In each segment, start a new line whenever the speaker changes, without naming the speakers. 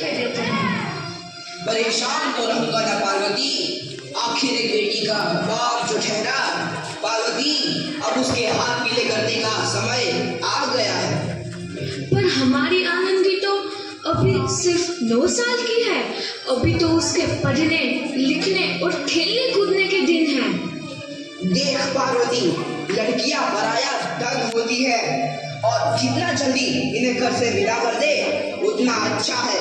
कह देते हैं।
परेशान तो रहूंगा ना पार्वती, आखिर एक बेटी का बाप जो ठहरा। पार्वती, अब उसके हाथ पीले करने का समय आ गया है।
पर हमारी आनंदी तो अभी सिर्फ 9 साल की है। अभी तो उसके पढ़ने लिखने और खेलने कूदने के दिन हैं।
देख पार्वती, लड़कियां पराया धन होती है और जितना जल्दी इन्हें घर से विदा कर दे उतना अच्छा है।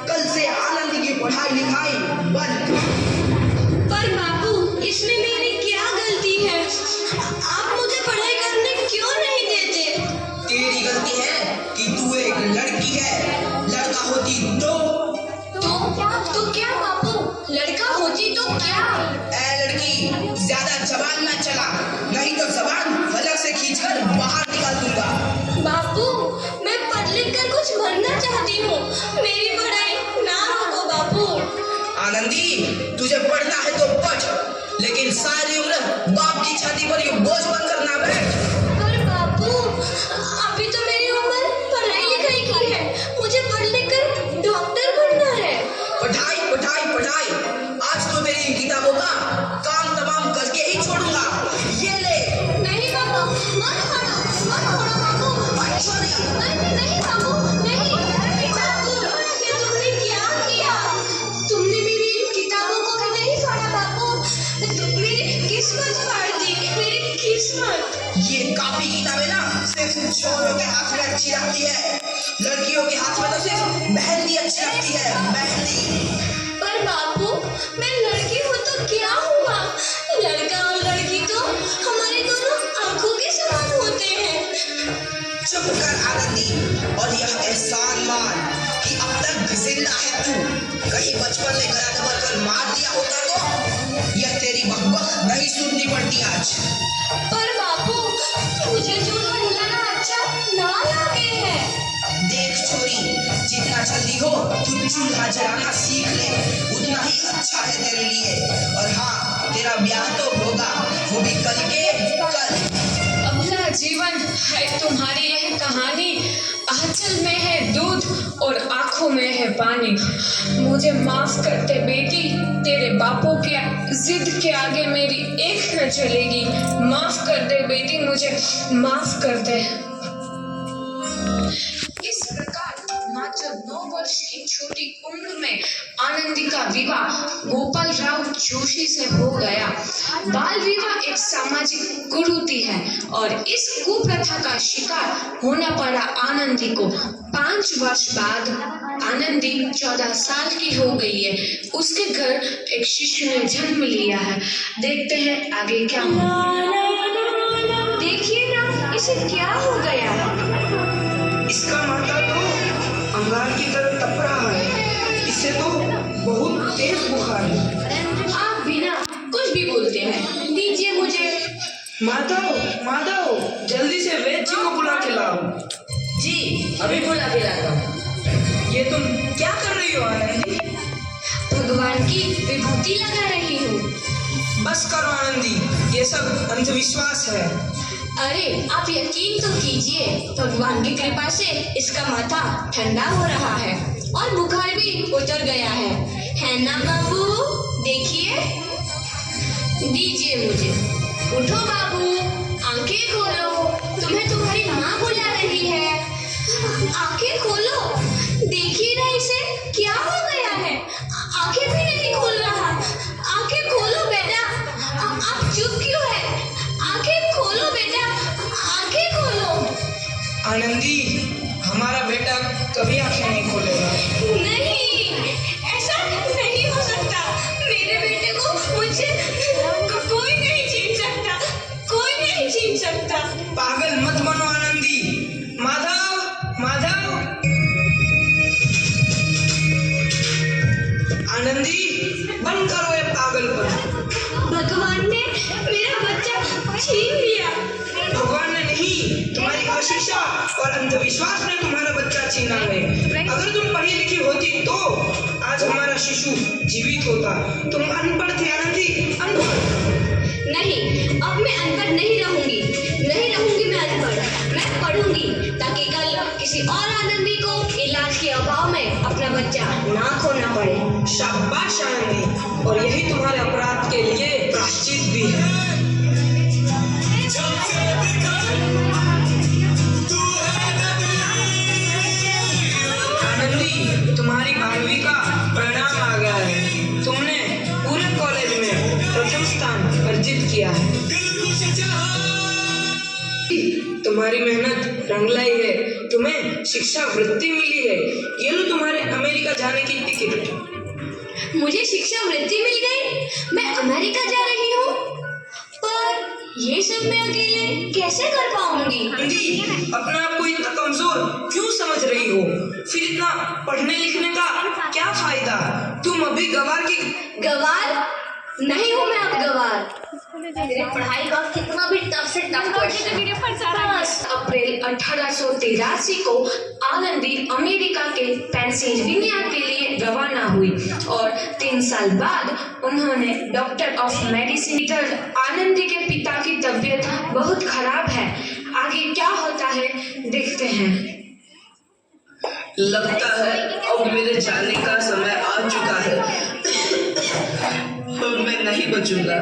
कल से आनंद की पढ़ाई लिखाई बंद।
पर बाबू, इसमें मेरी क्या गलती है? आप मुझे पढ़ाई करने क्यों नहीं देते?
तेरी गलती है कि तू एक लड़की है। लड़का होती
तो क्या बाबू? लड़का होती तो क्या?
ए लड़की, ज्यादा जबान ना चला, नहीं तो जबान फलक से खींचकर बाहर निकाल दूंगा।
बाबू, मैं पढ़ लिख कर कुछ बनना चाहती हूँ। मेरी पढ़ाई ना रोको बाबू।
आनंदी, तुझे पढ़ना है तो पढ़, लेकिन सारी उम्र बाप की छाती पर ये बोझ बनकर ना बैठ।
पर बाबू, अभी तो मेरी उम्र पढ़ाई लिखाई की है। मुझे पढ़ लिख कर डॉक्टर बनना है।
पढ़ाई पढ़ाई पढ़ाई, आज तो तेरी इन किताबों का काम तमाम करके ही छोड़ूंगा। ये ले।
नहीं बाबू, मत छोड़ो बाबू। नहीं बाबू, नहीं। बाबू, ये तुमने क्या किया? तुमने मेरी किताबों को भी नहीं फाड़ा बाबू। मेरी किस्मत फाड़ दी, मेरी किस्मत।
ये कापी किताबें ना सिर्फ छोरों के हाथ में अच्छी लगती है, लड़कियों के हाथ में तो सिर्फ मेहंदी अच्छी लगती है, मेहंदी।
पर बापू, मैं लड़की हूँ तो क्या हुआ? लड़का और लड़की तो हमारी दोनों आंखों के समान होते हैं।
चुप कर आनंदी, और यह एहसान मान कि अब तक जिंदा है तू। कहीं बचपन में गला दबा कर मार दिया होता तो यह तेरी बकबक नहीं सुननी पड़ती आज।
पर बापू, मुझे चूल्हा हिलाना अच्छा ना लगे है।
देख छोरी, जितना जल्दी हो तू चूल्हा जलाना सीख ले, उतना ही अच्छा है तेरे लिए। और हाँ, तेरा ब्याह तो होगा, वो भी कल के कल।
अपना जीवन है तुम्हारी यह कहानी। आंचल में है दूध और आंखों में है पानी। मुझे माफ कर दे बेटी, तेरे बापों के जिद के आगे मेरी एक न चलेगी। माफ कर दे बेटी, मुझे माफ कर दे। इस प्रकार मात्र 9 वर्ष की छोटी उम्र में आनंदी का विवाह गोपाल राव जोशी से हो गया। बाल विवाह एक सामाजिक कुरीति है और इस कुप्रथा का शिकार होना पड़ा आनंदी को। 5 वर्ष बाद आनंदी 14 साल की हो गई है। उसके घर एक शिशु ने जन्म लिया है। देखते हैं आगे क्या होगा। देखिए ना, इसे क्या हो गया है?
इसका माथा तो अंगार की तरह तप रहा है। इसे तो बहुत तेज बुखार है।
आप बिना कुछ भी बोलते हैं। दीजिए मुझे।
माधव, माधव, जल्दी से वैद्य जी को बुला के लाओ।
जी, अभी बुला के लाता हूँ।
ये तुम क्या कर रही हो आनंदी?
भगवान की विभूति लगा रही हूँ।
बस करो आनंदी, ये सब अंधविश्वास है।
अरे आप यकीन तो कीजिए, भगवान की कृपा से इसका माथा ठंडा हो रहा है और बुखार भी उतर गया है ना बाबू? देखिए, दीजिए मुझे। उठो बाबू, आंखें खोलो, तुम्हें तुम्हारी माँ बुला रही है। आंखें खोलो, देखिए ना इसे क्या हो गया है। आंखें भी नहीं खोल रहा। आंखें खोलो बेटा। आप चुप क्यों है? आंखें खोलो बेटा, आंखें खोलो।
आनंदी, हमारा बेटा कभी आंखें नहीं खोलेगा।
नहीं, ऐसा नहीं हो सकता। मेरे बेटे को मुझसे कोई नहीं छीन सकता, कोई नहीं छीन सकता।
पागल मत बनो आनंदी। माधव, माधव। आनंदी, बंद करो ये पागलपन।
भगवान ने मेरा बच्चा छीन लिया।
भगवान ने नहीं, तुम्हारी अशिक्षा और अंधविश्वास ने तुम्हारा बच्चा छीना है। अगर तुम पढ़ी लिखी होती तो आज हमारा शिशु जीवित होता। तुम अनपढ़ थे आनंदी, अनपढ़।
नहीं, अब मैं अनपढ़ नहीं रहूंगी। नहीं रहूंगी मैं अनपढ़। मैं पढ़ूंगी ताकि कल किसी और आनंदी को इलाज के अभाव में अपना बच्चा ना खोना पड़े।
शाबाश आनंदी, और यही तुम्हारे अपराध के लिए प्रायश्चित भी है। आनंदी, तुम्हारी 12वीं का परिणाम आ गया है। तुमने पूरे कॉलेज में प्रथम स्थान अर्जित किया है। तुम्हारी मेहनत रंग लाई है, तुम्हें शिक्षा वृत्ति मिली है। ये लो तुम्हारे अमेरिका जाने की टिकट।
मुझे शिक्षा वृत्ति मिल गई, मैं अमेरिका जा रही हूँ। पर ये सब मैं अकेले कैसे कर पाऊंगी?
आनंदी, अपने आप को इतना कमजोर क्यों समझ रही हो? फिर इतना पढ़ने लिखने का क्या फायदा? तुम अभी गवार की
गवार नहीं हूँ मैं अब गवार। मेरी पढ़ाई का कितना भी टफ से टफ क्वेश्चन। 5 अप्रैल 1883 को आनंदी अमेरिका के पेंसिल्वेनिया के लिए रवाना हुई और 3 साल बाद उन्होंने डॉक्टर ऑफ मेडिसिन। आनंदी के पिता की तबीयत बहुत खराब है, आगे क्या होता है देखते हैं।
लगता है अब मेरे जाने का समय आ चुका है। अब मैं नहीं बचूंगा।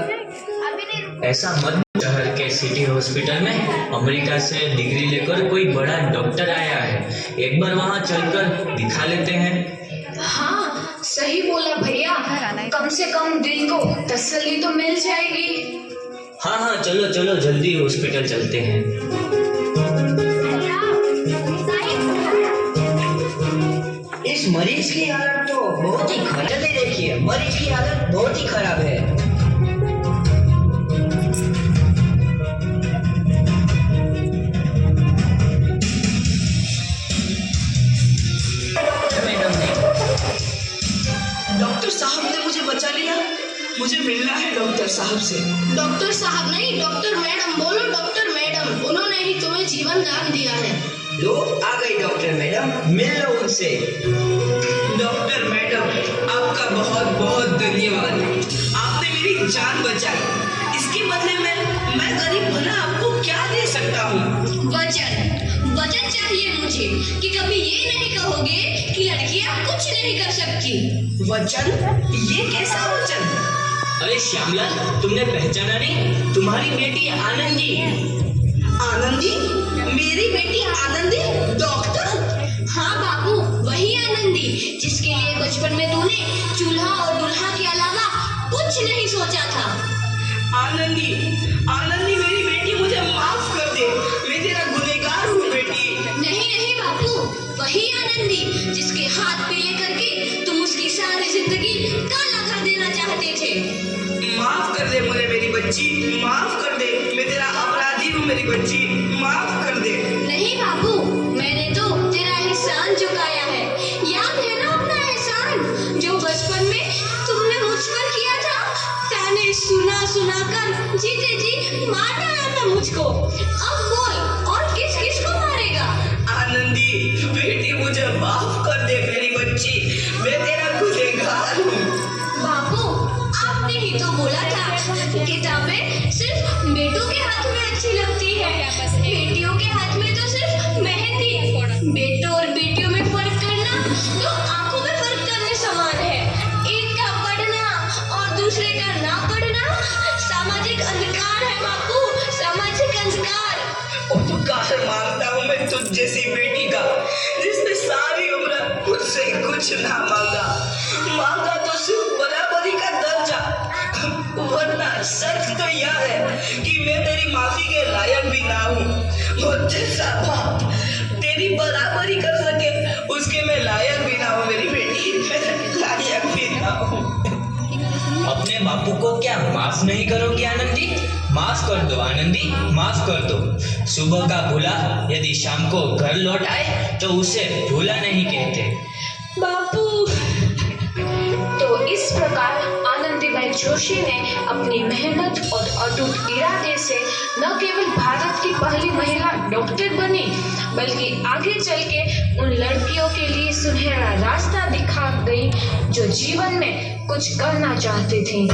ऐसा मत। शहर के सिटी हॉस्पिटल में अमेरिका से डिग्री लेकर कोई बड़ा डॉक्टर आया है, एक बार वहाँ चलकर दिखा लेते हैं।
हाँ सही बोला भैया, कम से कम दिल को तसल्ली तो मिल जाएगी।
हाँ हाँ, चलो चलो जल्दी हॉस्पिटल चलते हैं।
इस मरीज की हालत तो बहुत ही खराब है। देखिए, मरीज की हालत बहुत ही खराब है।
डॉक्टर साहब ने मुझे बचा लिया। मुझे मिलना है डॉक्टर साहब से।
डॉक्टर साहब नहीं, डॉक्टर मैडम बोलो। डॉक्टर मैडम, उन्होंने ही तुम्हें जीवन दान दिया है।
लो आ गई डॉक्टर मैडम, मिल लो उनसे।
डॉक्टर मैडम, आपका बहुत बहुत धन्यवाद। आपने मेरी जान बचाई। इसके बदले में मैं गरीब भला आपको क्या दे सकता हूँ?
वचन चाहिए मुझे कि कभी ये नहीं कहोगे कि लड़कियां कुछ नहीं कर सकती।
वचन? ये कैसा वचन?
अरे श्यामलाल, तुमने पहचाना नहीं? तुम्हारी बेटी आनंदी।
आनंदी? मेरी बेटी आनंदी डॉक्टर?
हाँ बाबू, वही आनंदी जिसके लिए बचपन में तूने चूल्हा और दूल्हा के अलावा कुछ नहीं सोचा था।
आनंदी, आनंदी मेरी बेटी, मुझे माफ कर दे। मैं तेरा गुनहगार हूँ बेटी।
नहीं बाबू, वही आनंदी जिसके हाथ पीले करके तुम उसकी सारी जिंदगी काला कर देना चाहते थे।
माफ कर दे मुझे मेरी बच्ची, माफ कर दे। मैं तेरा अपराधी हूँ मेरी बच्ची, माफ कर दे।
नहीं बाबू, मैंने तो तेरा एहसान चुकाया है। याद है ना अपना एहसान जो बचपन में तुमने मुझ पर किया था? ताने सुना कर जीते जी मार डाला था मुझको। अब बोल, और किस किस को मारेगा?
आनंदी बेटी, मुझे माफ कर दे मेरी बच्ची। मैं तेरा गुनहगार हूँ।
बाबू, आपने ही तो बोला था किताबें सिर्फ बेटों के हाथ में अच्छी लगती है, बेटियों के हाथ में तो सिर्फ मेहंदी। बेटों और बेटियों में फर्क करना तो आंखों में फर्क करने समान है। एक का पढ़ना और दूसरे का ना पढ़ना सामाजिक अंधकार है बापू, सामाजिक अंधकार।
उपकार मांगता हूँ मैं तुझ जैसी बेटी का, जिसने सारी उम्र मुझसे कुछ ना मांगा तो सिर्फ बराबरी का दर्जा। वरना सच तो यह है कि मैं तेरी माफी के लायक भी ना हूँ। और जैसा बाप तेरी बराबरी कर सके उसके मैं लायक भी ना हूँ मेरी बेटी, मैं लायक भी ना हूँ।
अपने बापू को क्या माफ नहीं करोगी आनंदी? माफ कर दो आनंदी, माफ कर दो। सुबह का भूला यदि शाम को घर लौट आए तो उसे भूला नहीं कहते।
बापू। तो इस प्रकार आनंदीबाई जोशी ने अपनी मेहनत और अटूट इरादे से न केवल भारत की पहली महिला डॉक्टर बनी, बल्कि आगे चल के उन लड़कियों के लिए सुनहरा रास्ता दिखा गई जो जीवन में कुछ करना चाहती थी।